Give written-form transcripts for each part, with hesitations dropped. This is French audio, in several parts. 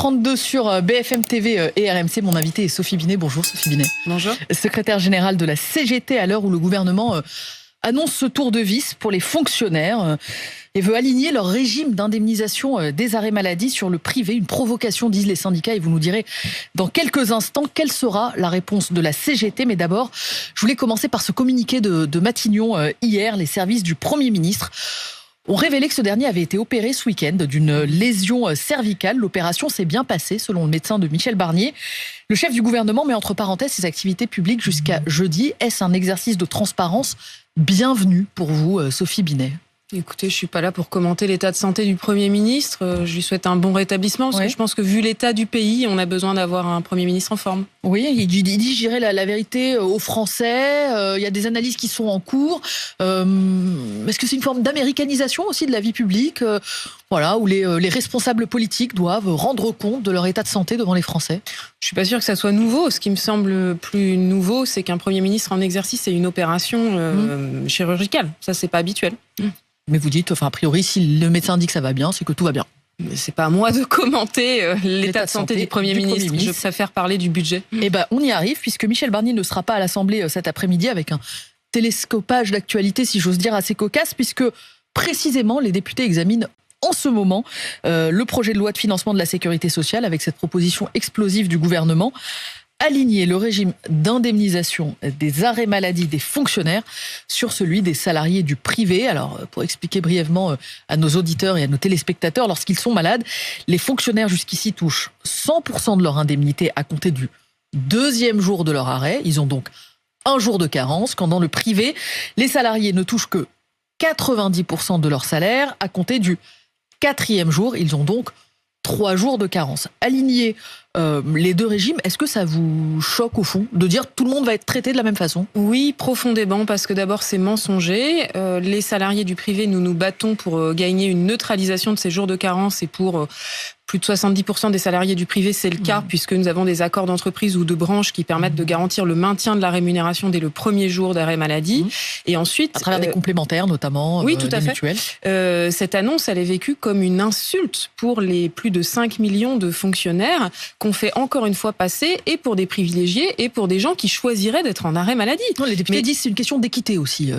8h32 sur BFM TV et RMC. Mon invité est Sophie Binet. Bonjour Sophie Binet. Bonjour. Secrétaire générale de la CGT à l'heure où le gouvernement annonce ce tour de vis pour les fonctionnaires et veut aligner leur régime d'indemnisation des arrêts maladie sur le privé. Une provocation, disent les syndicats, et vous nous direz dans quelques instants quelle sera la réponse de la CGT. Mais d'abord, je voulais commencer par ce communiqué de Matignon hier. Les services du Premier ministre ont révélé que ce dernier avait été opéré ce week-end d'une lésion cervicale. L'opération s'est bien passée, selon le médecin de Michel Barnier. Le chef du gouvernement met entre parenthèses ses activités publiques jusqu'à jeudi. Est-ce un exercice de transparence bienvenu pour vous, Sophie Binet? Écoutez, je suis pas là pour commenter l'état de santé du Premier ministre. Je lui souhaite un bon rétablissement, parce que je pense que vu l'état du pays, on a besoin d'avoir un Premier ministre en forme. Oui, il dit je dirais la vérité aux Français. Il y a des analyses qui sont en cours. Est-ce que c'est une forme d'américanisation aussi de la vie publique, où les responsables politiques doivent rendre compte de leur état de santé devant les Français? Je suis pas sûre que ça soit nouveau. Ce qui me semble plus nouveau, c'est qu'un Premier ministre en exercice ait une opération chirurgicale. Ça, c'est pas habituel. Mais vous dites, a priori, si le médecin dit que ça va bien, c'est que tout va bien. C'est pas à moi de commenter l'état de santé du Premier ministre. Je préfère parler du budget. Eh ben, on y arrive, puisque Michel Barnier ne sera pas à l'Assemblée cet après-midi avec un télescopage d'actualité, si j'ose dire, assez cocasse, puisque précisément les députés examinent en ce moment le projet de loi de financement de la sécurité sociale, avec cette proposition explosive du gouvernement. Aligner le régime d'indemnisation des arrêts maladie des fonctionnaires sur celui des salariés du privé. Alors, pour expliquer brièvement à nos auditeurs et à nos téléspectateurs, lorsqu'ils sont malades, les fonctionnaires jusqu'ici touchent 100% de leur indemnité à compter du 2e jour de leur arrêt. Ils ont donc un jour de carence, quand dans le privé, les salariés ne touchent que 90% de leur salaire à compter du 4e jour. Ils ont donc 3 jours de carence. Aligner les deux régimes, est-ce que ça vous choque au fond de dire tout le monde va être traité de la même façon? Oui, profondément, parce que d'abord c'est mensonger. Les salariés du privé, nous nous battons pour gagner une neutralisation de ces jours de carence, et pour plus de 70% des salariés du privé, c'est le cas, puisque nous avons des accords d'entreprise ou de branche qui permettent de garantir le maintien de la rémunération dès le 1er jour d'arrêt maladie. Et ensuite, à travers des complémentaires notamment, oui, tout à fait. Mutuelles. Cette annonce, elle est vécue comme une insulte pour les plus de 5 millions de fonctionnaires qu'on fait encore une fois passer, et pour des privilégiés et pour des gens qui choisiraient d'être en arrêt maladie. Non, les députés disent que c'est une question d'équité aussi.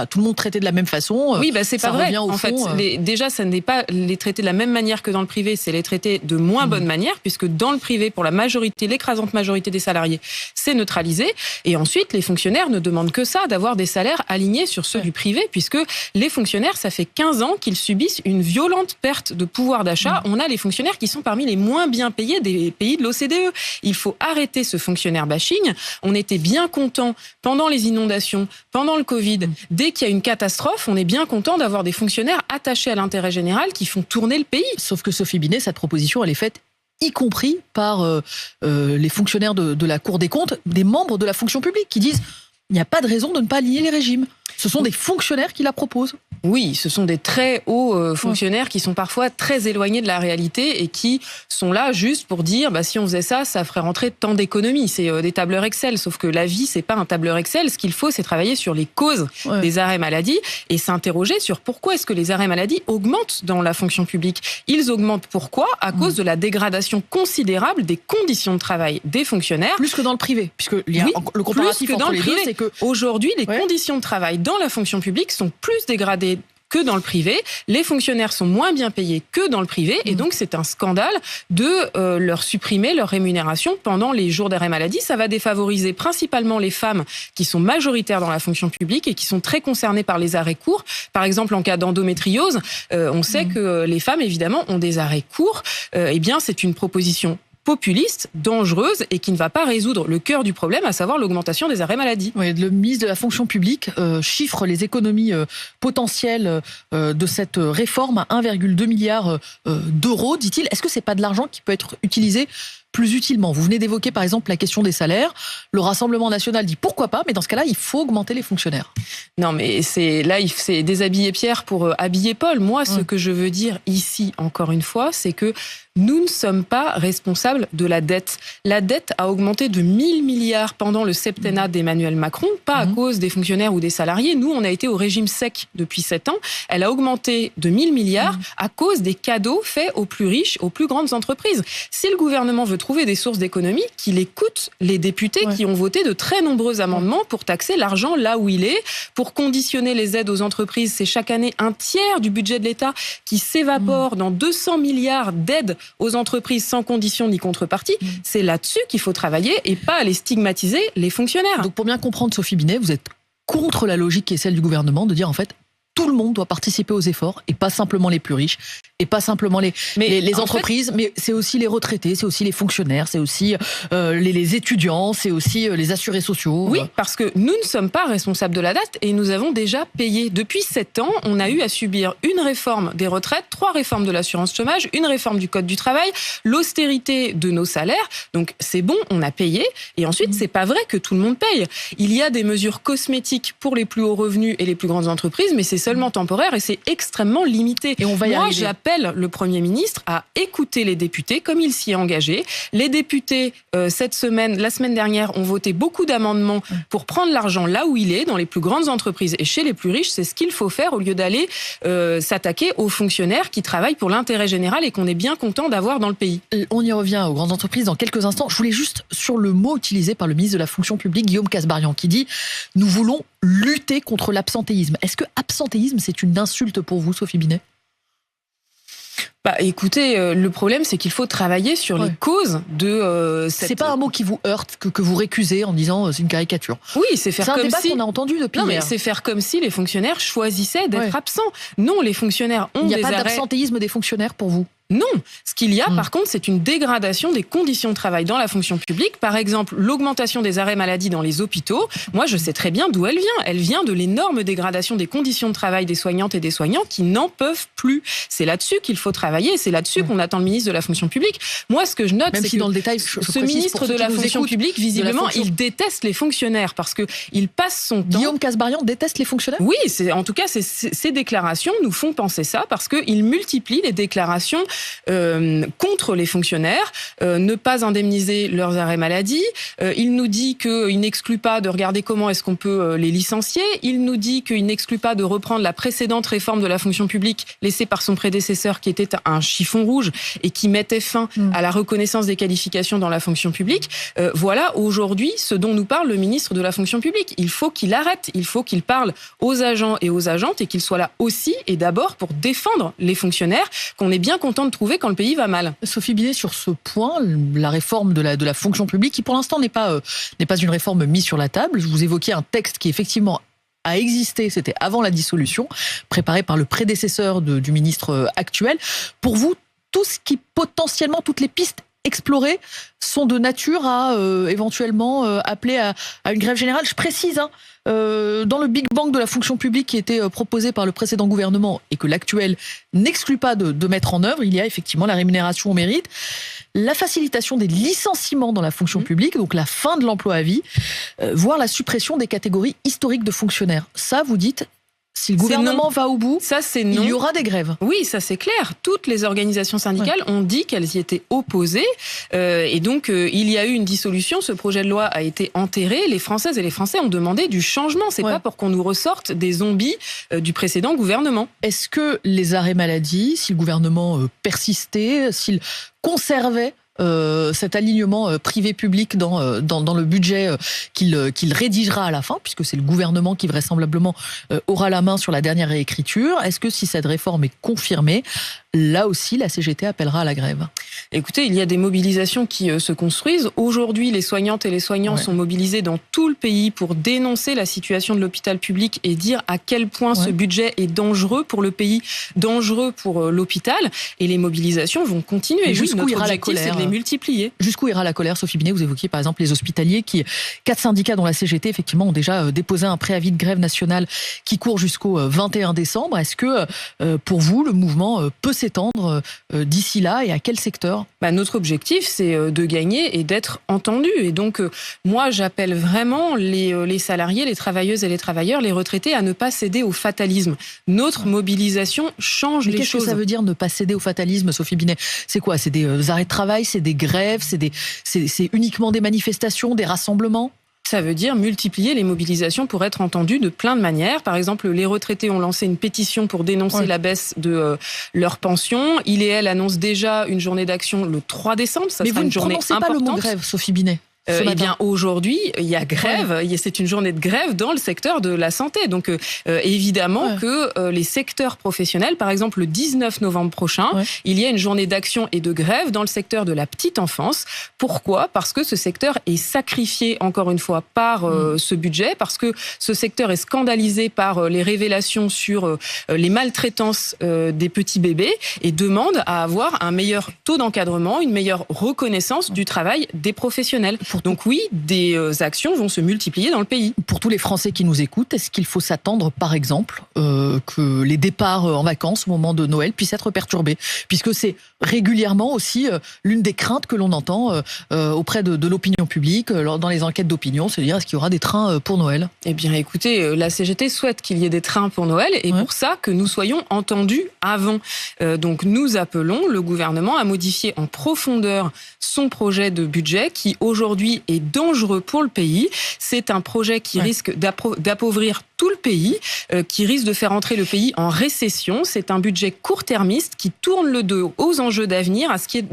Tout le monde traité de la même façon. Oui, c'est pas vrai. En fait, déjà, ça n'est pas les traiter de la même manière que dans le privé, c'est les traiter de moins bonne manière, puisque dans le privé, pour la majorité, l'écrasante majorité des salariés, c'est neutralisé. Et ensuite, les fonctionnaires ne demandent que ça, d'avoir des salaires alignés sur ceux du privé, puisque les fonctionnaires, ça fait 15 ans qu'ils subissent une violente perte de pouvoir d'achat. On a les fonctionnaires qui sont parmi les moins bien payés des pays de l'OCDE. Il faut arrêter ce fonctionnaire bashing. On était bien content pendant les inondations, pendant le Covid, dès qu'il y a une catastrophe, on est bien content d'avoir des fonctionnaires attachés à l'intérêt général qui font tourner le pays. Sauf que Sophie Binet, cette proposition, elle est faite y compris par les fonctionnaires de la Cour des comptes, des membres de la fonction publique, qui disent il n'y a pas de raison de ne pas aligner les régimes. Ce sont des fonctionnaires qui la proposent. Oui, ce sont des très hauts fonctionnaires qui sont parfois très éloignés de la réalité et qui sont là juste pour dire si on faisait ça, ça ferait rentrer tant d'économies. C'est des tableurs Excel, sauf que la vie, c'est pas un tableur Excel. Ce qu'il faut, c'est travailler sur les causes des arrêts maladie et s'interroger sur pourquoi est-ce que les arrêts maladie augmentent dans la fonction publique. Ils augmentent pourquoi? À cause de la dégradation considérable des conditions de travail des fonctionnaires. Plus que dans le privé, puisque il y a le comparatif entre les deux, c'est que aujourd'hui, les conditions de travail dans la fonction publique sont plus dégradées que dans le privé. Les fonctionnaires sont moins bien payés que dans le privé, et donc c'est un scandale de leur supprimer leur rémunération pendant les jours d'arrêt maladie. Ça va défavoriser principalement les femmes qui sont majoritaires dans la fonction publique et qui sont très concernées par les arrêts courts. Par exemple, en cas d'endométriose, on sait que les femmes, évidemment, ont des arrêts courts. C'est une proposition populiste, dangereuse et qui ne va pas résoudre le cœur du problème, à savoir l'augmentation des arrêts maladie. Oui, le ministre de la fonction publique chiffre les économies potentielles de cette réforme à 1,2 milliard d'euros, dit-il. Est-ce que c'est pas de l'argent qui peut être utilisé plus utilement? Vous venez d'évoquer par exemple la question des salaires. Le Rassemblement national dit pourquoi pas, mais dans ce cas-là, il faut augmenter les fonctionnaires. Non, mais c'est déshabiller Pierre pour habiller Paul. Moi, ce que je veux dire ici, encore une fois, c'est que nous ne sommes pas responsables de la dette. La dette a augmenté de 1000 milliards pendant le septennat d'Emmanuel Macron, pas à cause des fonctionnaires ou des salariés. Nous, on a été au régime sec depuis 7 ans. Elle a augmenté de 1000 milliards à cause des cadeaux faits aux plus riches, aux plus grandes entreprises. Si le gouvernement veut trouver des sources d'économie, qu'il écoute les députés qui ont voté de très nombreux amendements pour taxer l'argent là où il est, pour conditionner les aides aux entreprises. C'est chaque année un tiers du budget de l'État qui s'évapore dans 200 milliards d'aides aux entreprises sans condition ni contrepartie. C'est là-dessus qu'il faut travailler et pas aller stigmatiser les fonctionnaires. Donc pour bien comprendre, Sophie Binet, vous êtes contre la logique qui est celle du gouvernement de dire en fait tout le monde doit participer aux efforts et pas simplement les plus riches et pas simplement les entreprises, mais c'est aussi les retraités, c'est aussi les fonctionnaires, c'est aussi les étudiants, c'est aussi les assurés sociaux. Oui, parce que nous ne sommes pas responsables de la dette et nous avons déjà payé. Depuis 7 ans, on a eu à subir une réforme des retraites, 3 réformes de l'assurance chômage, une réforme du code du travail, l'austérité de nos salaires. Donc c'est bon, on a payé. Et ensuite, c'est pas vrai que tout le monde paye. Il y a des mesures cosmétiques pour les plus hauts revenus et les plus grandes entreprises, mais c'est seulement temporaire et c'est extrêmement limité. Et on va y arriver. Moi, j'appelle le Premier ministre à écouter les députés comme il s'y est engagé. Les députés, la semaine dernière, ont voté beaucoup d'amendements pour prendre l'argent là où il est, dans les plus grandes entreprises et chez les plus riches. C'est ce qu'il faut faire au lieu d'aller s'attaquer aux fonctionnaires qui travaillent pour l'intérêt général et qu'on est bien content d'avoir dans le pays. On y revient aux grandes entreprises dans quelques instants. Je voulais juste sur le mot utilisé par le ministre de la fonction publique, Guillaume Kasbarian, qui dit « Nous voulons lutter contre l'absentéisme ». Est-ce que absentéisme, c'est une insulte pour vous, Sophie Binet ? Écoutez, le problème, c'est qu'il faut travailler sur les causes de cette... C'est pas un mot qui vous heurte, que vous récusez en disant c'est une caricature. Oui, c'est faire comme si... C'est un débat qu'on a entendu depuis hier. Non, mais c'est faire comme si les fonctionnaires choisissaient d'être absents. Non, les fonctionnaires ont des arrêts... Il n'y a pas d'absentéisme des fonctionnaires pour vous ? Non. Ce qu'il y a, par contre, c'est une dégradation des conditions de travail dans la fonction publique. Par exemple, l'augmentation des arrêts maladie dans les hôpitaux. Moi, je sais très bien d'où elle vient. Elle vient de l'énorme dégradation des conditions de travail des soignantes et des soignants qui n'en peuvent plus. C'est là-dessus qu'il faut travailler. C'est là-dessus qu'on attend le ministre de la fonction publique. Moi, ce que je note, c'est que dans le détail, ce ministre de la fonction publique, visiblement, il déteste les fonctionnaires parce que il passe son temps... Guillaume Kasbarian déteste les fonctionnaires ? Oui, en tout cas, ces déclarations nous font penser ça parce qu'il multiplie les déclarations contre les fonctionnaires, ne pas indemniser leurs arrêts maladie. Il nous dit qu'il n'exclut pas de regarder comment est-ce qu'on peut les licencier. Il nous dit qu'il n'exclut pas de reprendre la précédente réforme de la fonction publique laissée par son prédécesseur qui était un chiffon rouge et qui mettait fin à la reconnaissance des qualifications dans la fonction publique. Voilà aujourd'hui ce dont nous parle le ministre de la fonction publique. Il faut qu'il arrête, il faut qu'il parle aux agents et aux agentes et qu'il soit là aussi et d'abord pour défendre les fonctionnaires qu'on est bien content de trouver quand le pays va mal. Sophie Binet, sur ce point, la réforme de la fonction publique, qui pour l'instant n'est pas une réforme mise sur la table. Vous évoquiez un texte qui effectivement a existé, c'était avant la dissolution, préparé par le prédécesseur du ministre actuel. Pour vous, toutes les pistes explorées sont de nature à éventuellement appeler à une grève générale. Je précise, dans le Big Bang de la fonction publique qui était proposé par le précédent gouvernement et que l'actuel n'exclut pas de mettre en œuvre, il y a effectivement la rémunération au mérite, la facilitation des licenciements dans la fonction publique, donc la fin de l'emploi à vie, voire la suppression des catégories historiques de fonctionnaires. Ça, vous dites... Si le gouvernement va au bout, il y aura des grèves. Oui, ça c'est clair. Toutes les organisations syndicales ont dit qu'elles y étaient opposées. Et donc, il y a eu une dissolution. Ce projet de loi a été enterré. Les Françaises et les Français ont demandé du changement. C'est pas pour qu'on nous ressorte des zombies du précédent gouvernement. Est-ce que les arrêts maladie, si le gouvernement persistait, s'il conservait cet alignement privé-public dans le budget qu'il rédigera à la fin, puisque c'est le gouvernement qui vraisemblablement aura la main sur la dernière réécriture. Est-ce que si cette réforme est confirmée, là aussi la CGT appellera à la grève? Écoutez, il y a des mobilisations qui se construisent. Aujourd'hui, les soignantes et les soignants sont mobilisés dans tout le pays pour dénoncer la situation de l'hôpital public et dire à quel point ce budget est dangereux pour le pays, dangereux pour l'hôpital. Et les mobilisations vont continuer. Jusqu'où ira la colère? C'est de les multiplier. Jusqu'où ira la colère, Sophie Binet? Vous évoquiez par exemple les hospitaliers 4 syndicats dont la CGT effectivement ont déjà déposé un préavis de grève nationale qui court jusqu'au 21 décembre. Est-ce que pour vous, le mouvement peut s'étendre d'ici là et à quel secteur? quoi. Notre objectif, c'est de gagner et d'être entendu. Et donc, moi, j'appelle vraiment les salariés, les travailleuses et les travailleurs, les retraités, à ne pas céder au fatalisme. Notre mobilisation change les choses. Qu'est-ce que ça veut dire ne pas céder au fatalisme, Sophie Binet? C'est quoi? C'est des arrêts de travail, c'est des grèves, c'est uniquement des manifestations, des rassemblements? Ça veut dire multiplier les mobilisations pour être entendus de plein de manières. Par exemple, les retraités ont lancé une pétition pour dénoncer la baisse de leur pension. Il et elle annoncent déjà une journée d'action le 3 décembre. Ça sera une journée importante. Mais vous ne prononcez pas le mot grève, Sophie Binet? Eh bien, aujourd'hui, il y a grève. C'est une journée de grève dans le secteur de la santé. Donc, évidemment que les secteurs professionnels, par exemple, le 19 novembre prochain, il y a une journée d'action et de grève dans le secteur de la petite enfance. Pourquoi? Parce que ce secteur est sacrifié, encore une fois, par ce budget, parce que ce secteur est scandalisé par les révélations sur les maltraitances des petits bébés et demande à avoir un meilleur taux d'encadrement, une meilleure reconnaissance du travail des professionnels. Donc oui, des actions vont se multiplier dans le pays. Pour tous les Français qui nous écoutent, est-ce qu'il faut s'attendre, par exemple, que les départs en vacances au moment de Noël puissent être perturbés? Puisque c'est régulièrement aussi l'une des craintes que l'on entend auprès de l'opinion publique, dans les enquêtes d'opinion, c'est-à-dire est-ce qu'il y aura des trains pour Noël? Eh bien écoutez, la CGT souhaite qu'il y ait des trains pour Noël et pour ça que nous soyons entendus avant. Donc nous appelons le gouvernement à modifier en profondeur son projet de budget qui aujourd'hui est dangereux pour le pays. C'est un projet qui risque d'appauvrir tout le pays, qui risque de faire entrer le pays en récession. C'est un budget court-termiste qui tourne le dos aux enjeux d'avenir, à ce qui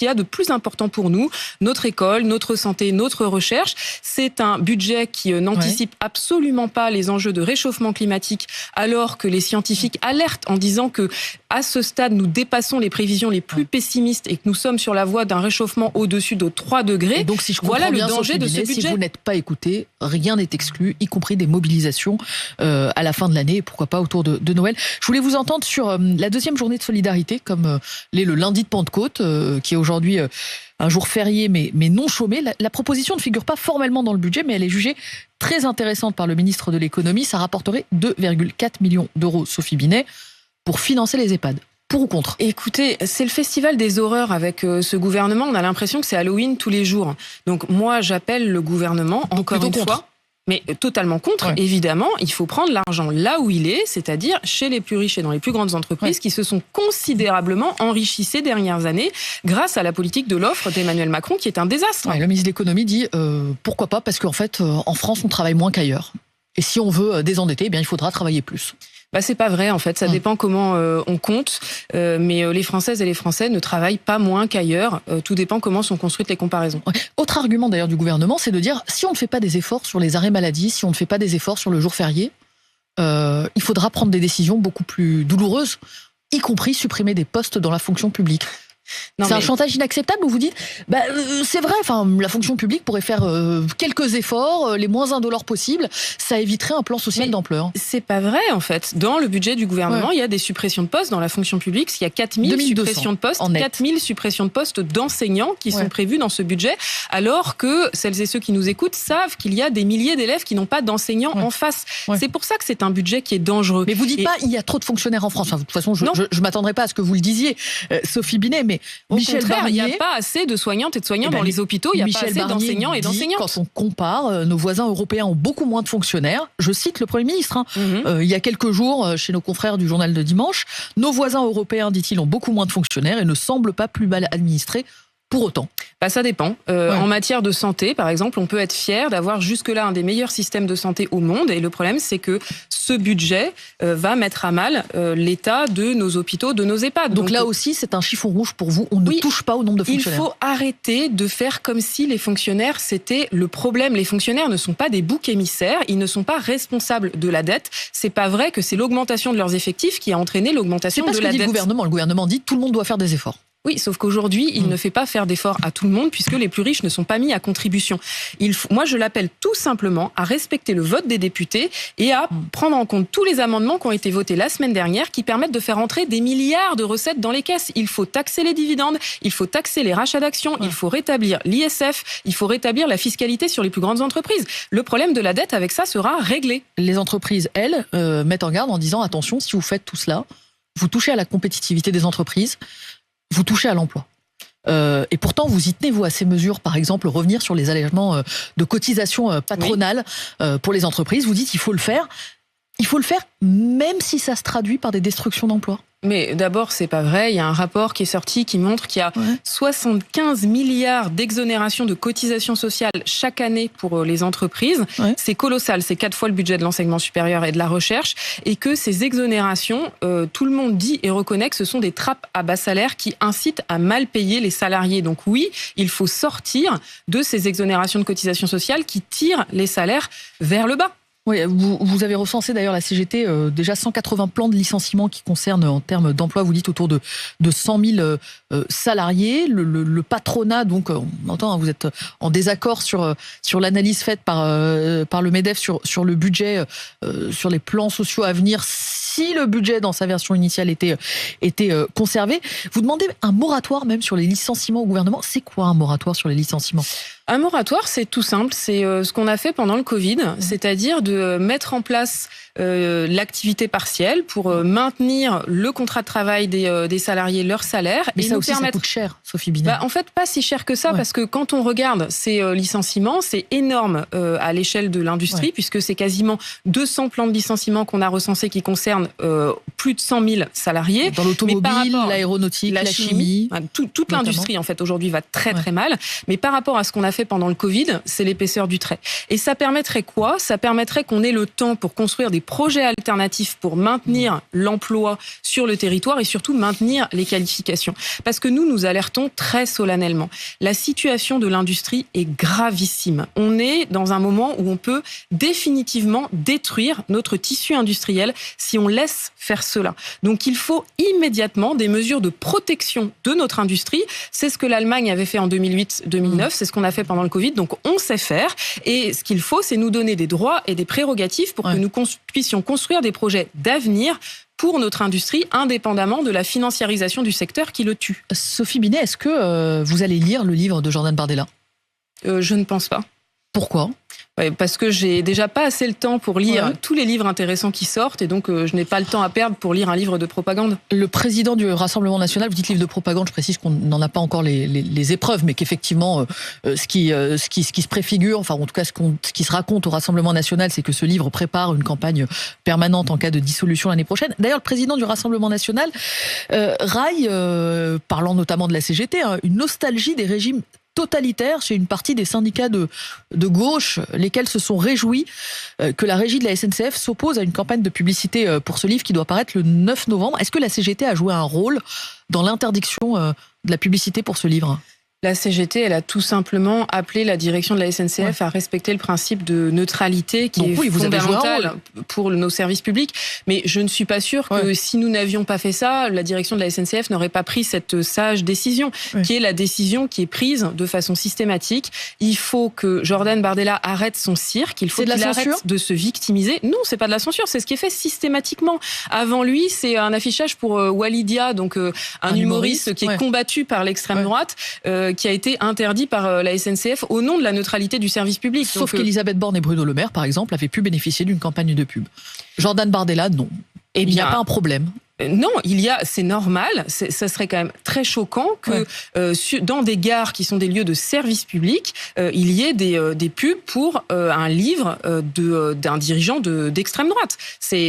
y a de plus important pour nous, notre école, notre santé, notre recherche. C'est un budget qui n'anticipe absolument pas les enjeux de réchauffement climatique, alors que les scientifiques alertent en disant que à ce stade, nous dépassons les prévisions les plus pessimistes et que nous sommes sur la voie d'un réchauffement au-dessus de 3 degrés. Et donc, si je comprends bien, le danger de ce budget. Si vous n'êtes pas écouté, rien n'est exclu, y compris des mobilisations à la fin de l'année et pourquoi pas autour de Noël. Je voulais vous entendre sur la deuxième journée de solidarité, comme l'est le lundi de Pentecôte, qui est aujourd'hui un jour férié mais non chômé. La proposition ne figure pas formellement dans le budget, mais elle est jugée très intéressante par le ministre de l'économie. Ça rapporterait 2,4 millions d'euros, Sophie Binet, pour financer les EHPAD. Pour ou contre? Écoutez, c'est le festival des horreurs avec ce gouvernement. On a l'impression que c'est Halloween tous les jours. Donc moi, j'appelle le gouvernement, encore une fois, mais totalement contre, évidemment. Il faut prendre l'argent là où il est, c'est-à-dire chez les plus riches et dans les plus grandes entreprises qui se sont considérablement enrichies ces dernières années grâce à la politique de l'offre d'Emmanuel Macron qui est un désastre. Le ministre de l'économie dit pourquoi pas, parce qu'en fait, en France, on travaille moins qu'ailleurs. Et si on veut désendetter, eh bien, il faudra travailler plus. C'est pas vrai, en fait. Ça dépend comment on compte. Mais les Françaises et les Français ne travaillent pas moins qu'ailleurs. Tout dépend comment sont construites les comparaisons. Autre argument d'ailleurs du gouvernement, c'est de dire si on ne fait pas des efforts sur les arrêts maladie, si on ne fait pas des efforts sur le jour férié, il faudra prendre des décisions beaucoup plus douloureuses, y compris supprimer des postes dans la fonction publique. C'est un chantage inacceptable où vous dites c'est vrai, la fonction publique pourrait faire quelques efforts, les moins indolores possibles, ça éviterait un plan social d'ampleur. C'est pas vrai en fait. Dans le budget du gouvernement, il y a des suppressions de postes dans la fonction publique, il y a 4000 suppressions de postes, 4000 suppressions de postes d'enseignants qui sont prévues dans ce budget, alors que celles et ceux qui nous écoutent savent qu'il y a des milliers d'élèves qui n'ont pas d'enseignants en face. C'est pour ça que c'est un budget qui est dangereux. Mais vous dites pas il y a trop de fonctionnaires en France. De toute façon, je m'attendrai pas à ce que vous le disiez, Sophie Binet, mais Michel Barnier, il n'y a pas assez de soignantes et de soignants dans les hôpitaux, il n'y a pas assez d'enseignants et d'enseignantes. Quand on compare, nos voisins européens ont beaucoup moins de fonctionnaires. Je cite le Premier ministre. Il y a quelques jours, chez nos confrères du journal de dimanche, nos voisins européens, dit-il, ont beaucoup moins de fonctionnaires et ne semblent pas plus mal administrés. Pour autant. Ça dépend. En matière de santé, par exemple, on peut être fier d'avoir jusque-là un des meilleurs systèmes de santé au monde. Et le problème, c'est que ce budget va mettre à mal l'état de nos hôpitaux, de nos EHPAD. Donc là aussi, c'est un chiffon rouge pour vous. On ne touche pas au nombre de fonctionnaires. Il faut arrêter de faire comme si les fonctionnaires, c'était le problème. Les fonctionnaires ne sont pas des boucs émissaires. Ils ne sont pas responsables de la dette. C'est pas vrai que c'est l'augmentation de leurs effectifs qui a entré l'augmentation de la dette. C'est pas ce que dit le gouvernement. Le gouvernement dit tout le monde doit faire des efforts. Oui, sauf qu'aujourd'hui, il ne fait pas faire d'efforts à tout le monde puisque les plus riches ne sont pas mis à contribution. Moi, je l'appelle tout simplement à respecter le vote des députés et à prendre en compte tous les amendements qui ont été votés la semaine dernière qui permettent de faire entrer des milliards de recettes dans les caisses. Il faut taxer les dividendes, il faut taxer les rachats d'actions, il faut rétablir l'ISF, il faut rétablir la fiscalité sur les plus grandes entreprises. Le problème de la dette avec ça sera réglé. Les entreprises, elles, mettent en garde en disant attention, si vous faites tout cela, vous touchez à la compétitivité des entreprises, vous touchez à l'emploi. Et pourtant, vous y tenez, vous, à ces mesures, par exemple, revenir sur les allègements de cotisations patronales pour les entreprises. Vous dites qu'il faut le faire. Il faut le faire même si ça se traduit par des destructions d'emplois. Mais d'abord, c'est pas vrai. Il y a un rapport qui est sorti qui montre qu'il y a 75 milliards d'exonérations de cotisations sociales chaque année pour les entreprises. Ouais. C'est colossal. C'est 4 fois le budget de l'enseignement supérieur et de la recherche. Et que ces exonérations, tout le monde dit et reconnaît que ce sont des trappes à bas salaire qui incitent à mal payer les salariés. Donc oui, il faut sortir de ces exonérations de cotisations sociales qui tirent les salaires vers le bas. Oui, vous avez recensé d'ailleurs la CGT déjà 180 plans de licenciement qui concernent en termes d'emploi, vous dites autour de 100 000 salariés. Le patronat, donc on entend, hein, vous êtes en désaccord sur l'analyse faite par le MEDEF sur le budget, sur les plans sociaux à venir si le budget dans sa version initiale était conservé. Vous demandez un moratoire même sur les licenciements au gouvernement. C'est quoi un moratoire sur les licenciements ? Un moratoire, c'est tout simple, c'est ce qu'on a fait pendant le Covid, c'est-à-dire de mettre en place l'activité partielle pour maintenir le contrat de travail des salariés, leur salaire. Mais et ça aussi, ça coûte cher, Sophie Binet. En fait, pas si cher que ça, parce que quand on regarde ces licenciements, c'est énorme à l'échelle de l'industrie, puisque c'est quasiment 200 plans de licenciement qu'on a recensés qui concernent plus de 100 000 salariés. Dans l'automobile, l'aéronautique, la chimie. Toute l'industrie, en fait, aujourd'hui va très très mal. Mais par rapport à ce qu'on a fait pendant le Covid, c'est l'épaisseur du trait. Et ça permettrait quoi ? Ça permettrait qu'on ait le temps pour construire des projets alternatifs pour maintenir l'emploi sur le territoire et surtout maintenir les qualifications. Parce que nous alertons très solennellement. La situation de l'industrie est gravissime. On est dans un moment où on peut définitivement détruire notre tissu industriel si on laisse faire cela. Donc il faut immédiatement des mesures de protection de notre industrie. C'est ce que l'Allemagne avait fait en 2008-2009, c'est ce qu'on a fait pendant le Covid, donc on sait faire. Et ce qu'il faut, c'est nous donner des droits et des prérogatives pour que nous puissions construire des projets d'avenir pour notre industrie, indépendamment de la financiarisation du secteur qui le tue. Sophie Binet, est-ce que vous allez lire le livre de Jordan Bardella ? Je ne pense pas. Pourquoi ? Parce que j'ai déjà pas assez le temps pour lire tous les livres intéressants qui sortent et donc je n'ai pas le temps à perdre pour lire un livre de propagande. Le président du Rassemblement national, vous dites livre de propagande, je précise qu'on n'en a pas encore les épreuves, mais qu'effectivement ce qui se préfigure, enfin en tout cas ce qui se raconte au Rassemblement national, c'est que ce livre prépare une campagne permanente en cas de dissolution l'année prochaine. D'ailleurs, le président du Rassemblement national raille, parlant notamment de la CGT, une nostalgie des régimes totalitaire chez une partie des syndicats de gauche, lesquels se sont réjouis que la régie de la SNCF s'oppose à une campagne de publicité pour ce livre qui doit paraître le 9 novembre. Est-ce que la CGT a joué un rôle dans l'interdiction de la publicité pour ce livre ? La CGT, elle a tout simplement appelé la direction de la SNCF à respecter le principe de neutralité qui est fondamental pour nos services publics. Mais je ne suis pas sûre que si nous n'avions pas fait ça, la direction de la SNCF n'aurait pas pris cette sage décision, qui est la décision qui est prise de façon systématique. Il faut que Jordan Bardella arrête son cirque, il faut qu'il arrête de se victimiser. Non, c'est pas de la censure, c'est ce qui est fait systématiquement. Avant lui, c'est un affichage pour Walidia, donc un humoriste qui est combattu par l'extrême droite, qui a été interdit par la SNCF au nom de la neutralité du service public. Sauf qu'Elisabeth Borne et Bruno Le Maire, par exemple, avaient pu bénéficier d'une campagne de pub. Jordan Bardella, non. Il n'y a pas un problème. Non, c'est normal. Ça serait quand même très choquant que dans des gares qui sont des lieux de service public, il y ait des pubs pour un livre d'un dirigeant d'extrême droite.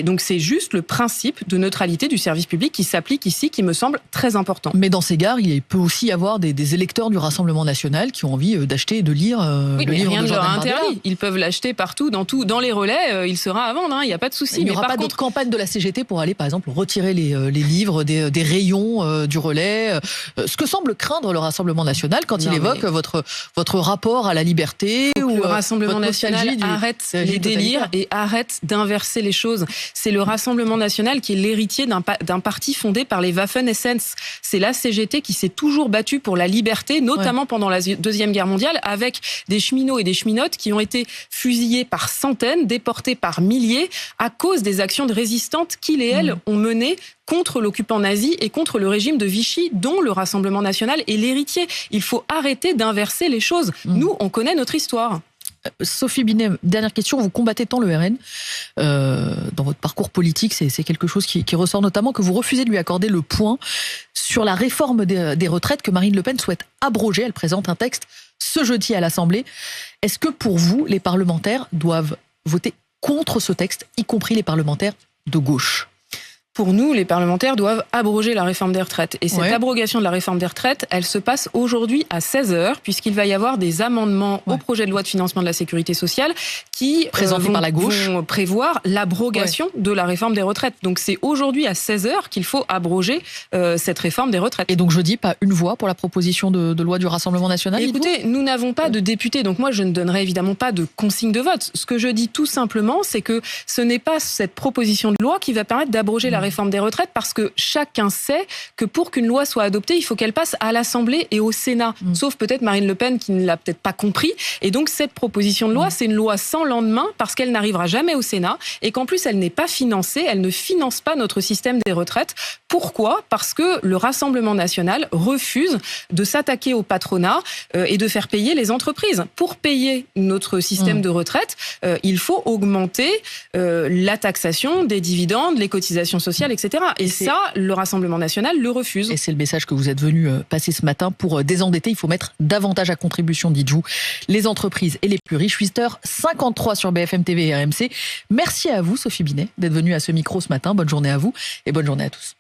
Donc c'est juste le principe de neutralité du service public qui s'applique ici, qui me semble très important. Mais dans ces gares, il peut aussi y avoir des électeurs du Rassemblement national qui ont envie d'acheter et de lire le livre rien de Jordan leur Bardella. Interdit. Ils peuvent l'acheter partout, dans les relais. Il sera à vendre. Il n'y a pas de souci. Il n'y aura pas d'autres campagnes de la CGT pour aller, par exemple, retirer les livres des rayons du relais, ce que semble craindre le Rassemblement national quand il évoque votre rapport à la liberté. Ou le Rassemblement national arrête les délires et arrête d'inverser les choses. C'est le Rassemblement national qui est l'héritier d'un parti fondé par les Waffen-SS. C'est la CGT qui s'est toujours battue pour la liberté, notamment pendant la Deuxième Guerre mondiale, avec des cheminots et des cheminotes qui ont été fusillés par centaines, déportés par milliers, à cause des actions de résistantes qu'ils et elles ont menées contre l'occupant nazi et contre le régime de Vichy, dont le Rassemblement national est l'héritier. Il faut arrêter d'inverser les choses. Nous, on connaît notre histoire. Sophie Binet, dernière question. Vous combattez tant le RN dans votre parcours politique. C'est quelque chose qui ressort notamment que vous refusez de lui accorder le point sur la réforme des retraites que Marine Le Pen souhaite abroger. Elle présente un texte ce jeudi à l'Assemblée. Est-ce que pour vous, les parlementaires doivent voter contre ce texte, y compris les parlementaires de gauche ? Pour nous, les parlementaires doivent abroger la réforme des retraites. Et cette abrogation de la réforme des retraites, elle se passe aujourd'hui à 16h, puisqu'il va y avoir des amendements au projet de loi de financement de la sécurité sociale qui vont prévoir l'abrogation de la réforme des retraites. Donc c'est aujourd'hui à 16h qu'il faut abroger cette réforme des retraites. Et donc je dis pas une voix pour la proposition de loi du Rassemblement national. Écoutez, nous n'avons pas de députés, donc moi je ne donnerai évidemment pas de consigne de vote. Ce que je dis tout simplement, c'est que ce n'est pas cette proposition de loi qui va permettre d'abroger la réforme des retraites, parce que chacun sait que pour qu'une loi soit adoptée, il faut qu'elle passe à l'Assemblée et au Sénat. Sauf peut-être Marine Le Pen qui ne l'a peut-être pas compris. Et donc cette proposition de loi, c'est une loi sans lendemain, parce qu'elle n'arrivera jamais au Sénat et qu'en plus elle n'est pas financée, elle ne finance pas notre système des retraites. Pourquoi ? Parce que le Rassemblement national refuse de s'attaquer au patronat et de faire payer les entreprises. Pour payer notre système de retraite, il faut augmenter la taxation des dividendes, les cotisations sociales, etc. Et ça, le Rassemblement national le refuse. Et c'est le message que vous êtes venu passer ce matin. Pour désendetter, il faut mettre davantage à contribution, dites-vous, les entreprises et les plus riches. 8h53 sur BFM TV et RMC. Merci à vous, Sophie Binet, d'être venue à ce micro ce matin. Bonne journée à vous et bonne journée à tous.